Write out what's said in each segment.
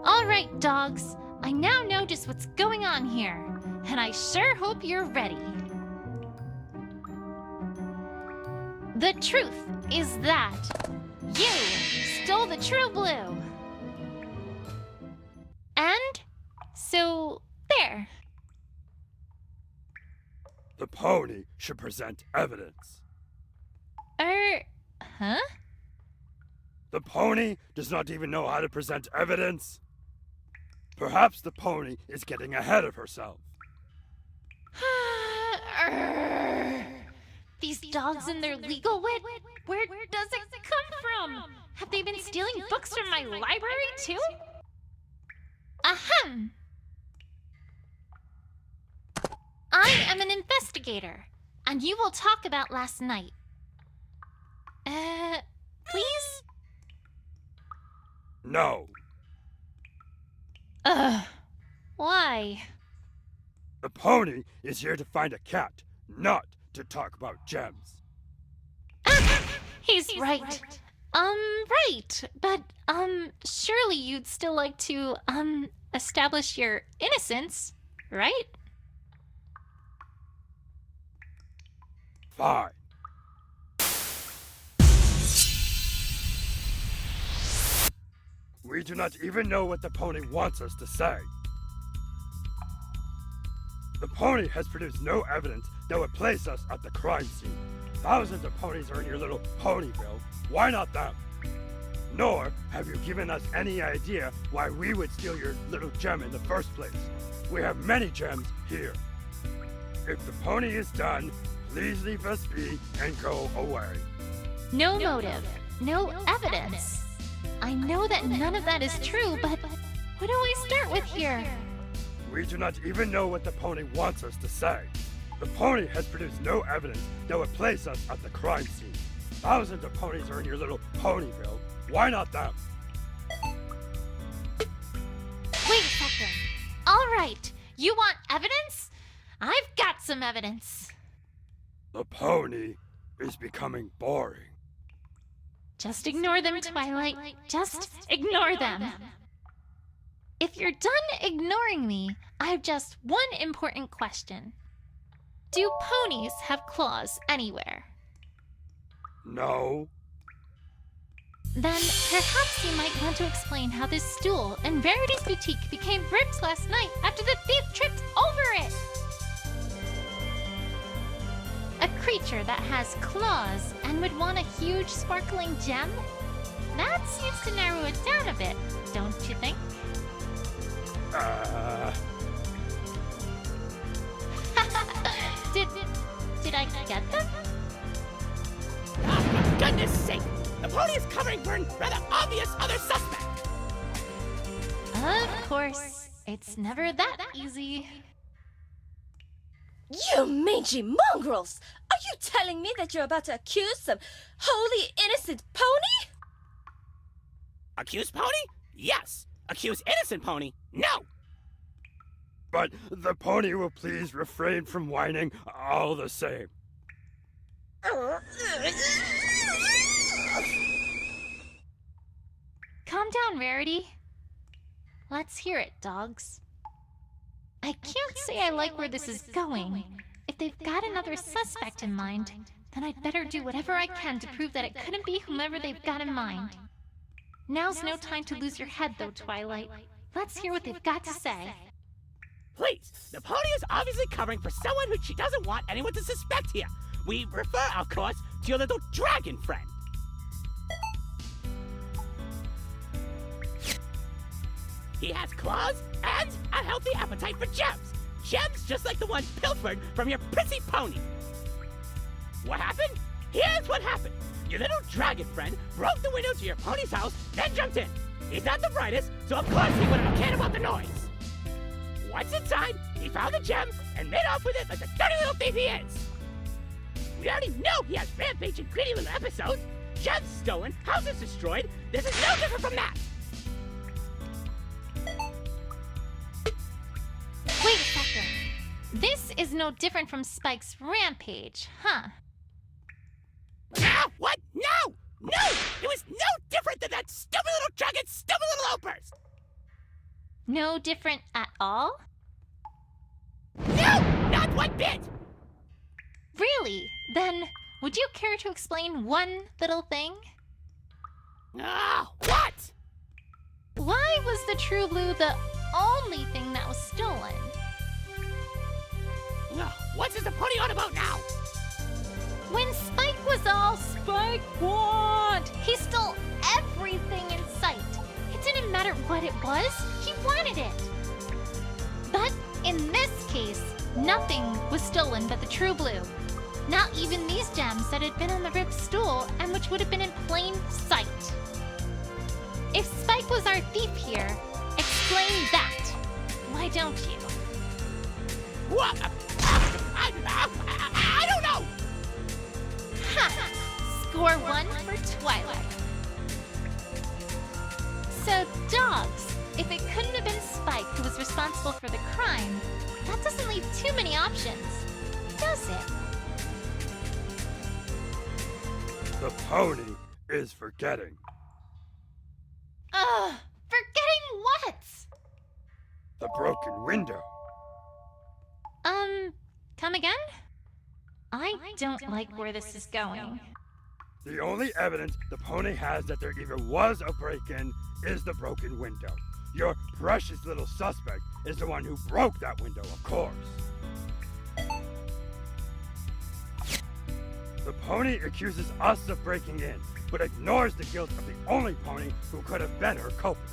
All right, dogs. I now know just what's going on here, and I sure hope you're ready. The truth is that you stole the true blue. And so, there. The pony should present evidence. Huh? The pony does not even know how to present evidence. Perhaps the pony is getting ahead of herself. These dogs and their legal wit? Where does it come from? Have they been stealing books from my library too? Ahem! I am an investigator, and you will talk about last night. Please? No. Why? The pony is here to find a cat, not to talk about gems. He's right. Right. But, surely you'd still like to, establish your innocence, right? Fine. We do not even know what the pony wants us to say. The pony has produced no evidence that would place us at the crime scene. Thousands of ponies are in your little Ponyville. Why not them? Nor have you given us any idea why we would steal your little gem in the first place. We have many gems here. If the pony is done, please leave us be and go away. No motive, no evidence. I know that none of that is true, but what do I start with here? We do not even know what the pony wants us to say. The pony has produced no evidence that would place us at the crime scene. Thousands of ponies are in your little Ponyville. Why not them? Wait a second. All right, you want evidence? I've got some evidence. The pony is becoming boring. Just ignore them, Twilight. Just ignore them. If you're done ignoring me, I have just one important question. Do ponies have claws anywhere? No. Then perhaps you might want to explain how this stool in Rarity's boutique became ripped last night after the thief tripped over it. A creature that has claws and would want a huge sparkling gem? That seems to narrow it down a bit, don't you think? Did I get them? For goodness sake! The pony is covering for a rather obvious other suspect! Of course. It's never that easy. You mangy mongrels! Are you telling me that you're about to accuse some wholly innocent pony? Accuse pony? Yes. Accuse innocent pony? No. But the pony will please refrain from whining all the same. Calm down, Rarity. Let's hear it, dogs. I can't say I like where this is going. If they've got another suspect in mind, then I'd better do whatever I can to prove that it couldn't be whomever they've got in mind. Now's no time to lose your head, though, Twilight. Let's hear what they've got to say. Please, the pony is obviously covering for someone who she doesn't want anyone to suspect here. We refer, of course, to your little dragon friend. He has claws and a healthy appetite for gems. Gems just like the ones pilfered from your prissy pony. What happened? Here's what happened. Your little dragon friend broke the window to your pony's house, then jumped in. He's not the brightest, so of course he wouldn't have cared about the noise. Once inside, he found the gem and made off with it like the dirty little thief he is. We already know he has rampaging, greedy little episodes. Gems stolen, houses destroyed. This is no different from that. Wait a second. This is no different from Spike's rampage, huh? What? No! No! It was no different than that stupid little dragon's stupid little outburst! No different at all? No! Not one bit! Really? Then, would you care to explain one little thing? Ah, what? Why was the True Blue the only thing that was stolen? What is the pony on about now? When Spike was all Spike want, he stole everything in sight. It didn't matter what it was, he wanted it. But in this case, nothing was stolen but the True Blue. Not even these gems that had been on the ribbed stool and which would have been in plain sight. If Spike was our thief here, explain that. Why don't you? What? I don't know! Ha! Score 1 for Twilight. So, dogs, if it couldn't have been Spike who was responsible for the crime, that doesn't leave too many options, does it? The pony is forgetting. Ugh! Forgetting what? The broken window. Come again? I don't like where this is going. The only evidence the pony has that there even was a break-in is the broken window. Your precious little suspect is the one who broke that window, of course. The pony accuses us of breaking in, but ignores the guilt of the only pony who could have been her culprit.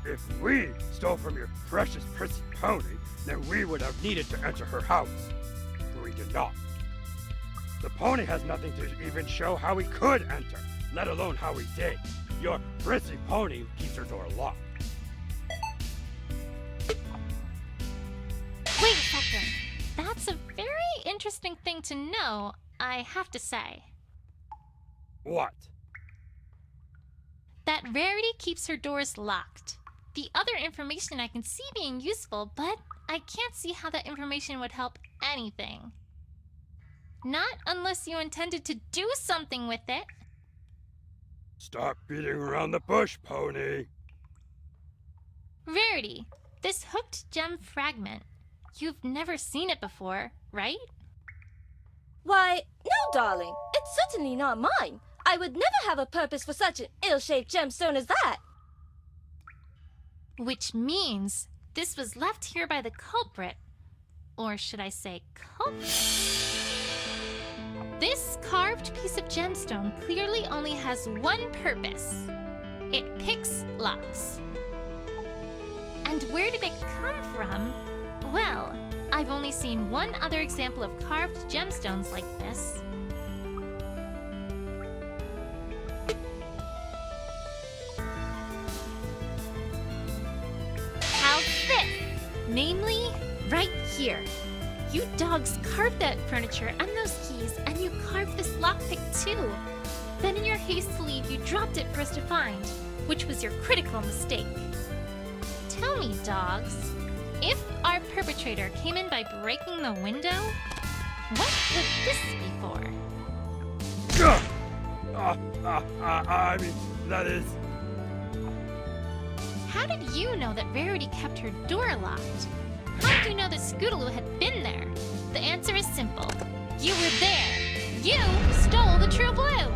If we stole from your precious prissy pony, then we would have needed to enter her house. But we did not. The pony has nothing to even show how we could enter, let alone how we did. Your prissy pony keeps her door locked. Wait a second. That's a very interesting thing to know, I have to say. What? That Rarity keeps her doors locked. The other information I can see being useful, but I can't see how that information would help anything. Not unless you intended to do something with it. Stop beating around the bush, pony. Rarity, this hooked gem fragment. You've never seen it before, right? Why, no, darling. It's certainly not mine. I would never have a purpose for such an ill-shaped gemstone as that. Which means this was left here by the culprit. Or should I say culprit? This carved piece of gemstone clearly only has one purpose. It picks locks. And where did it come from? Well, I've only seen one other example of carved gemstones like this. How's this? Namely, right here. You dogs carved that furniture and those keys, and you carved this lockpick too. Then in your haste to leave, you dropped it for us to find, which was your critical mistake. Tell me, dogs, if our perpetrator came in by breaking the window, what would this be for? I mean, that is... How did you know that Rarity kept her door locked? How did you know that Scootaloo had been there? The answer is simple. You were there. You stole the True Blue.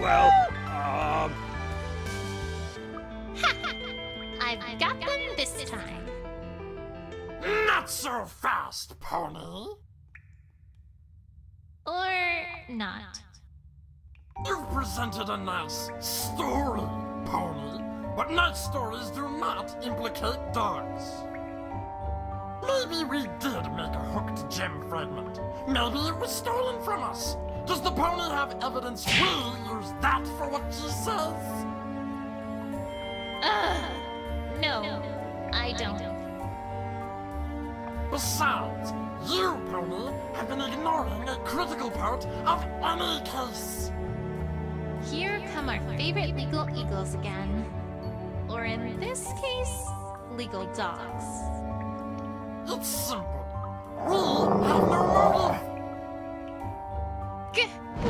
Well, I've got them this time. Not so fast, pony. Or not. You've presented a nice story, pony, but nice stories do not implicate dogs. Maybe we did make a hooked gem fragment. Maybe it was stolen from us. Does the pony have evidence we use that for what she says? No, I don't. Besides, you, pony, have been ignoring a critical part of any case. Here come our favorite legal eagles again. Or in this case, legal dogs. It's simple. We have no motive.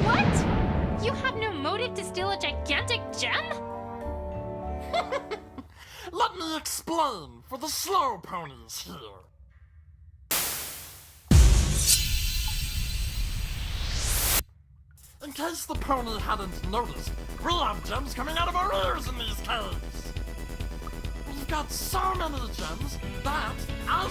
What? You have no motive to steal a gigantic gem? let me explain for the slow ponies here. In case the pony hadn't noticed, we have gems coming out of our ears in these caves. We've got so many gems that, as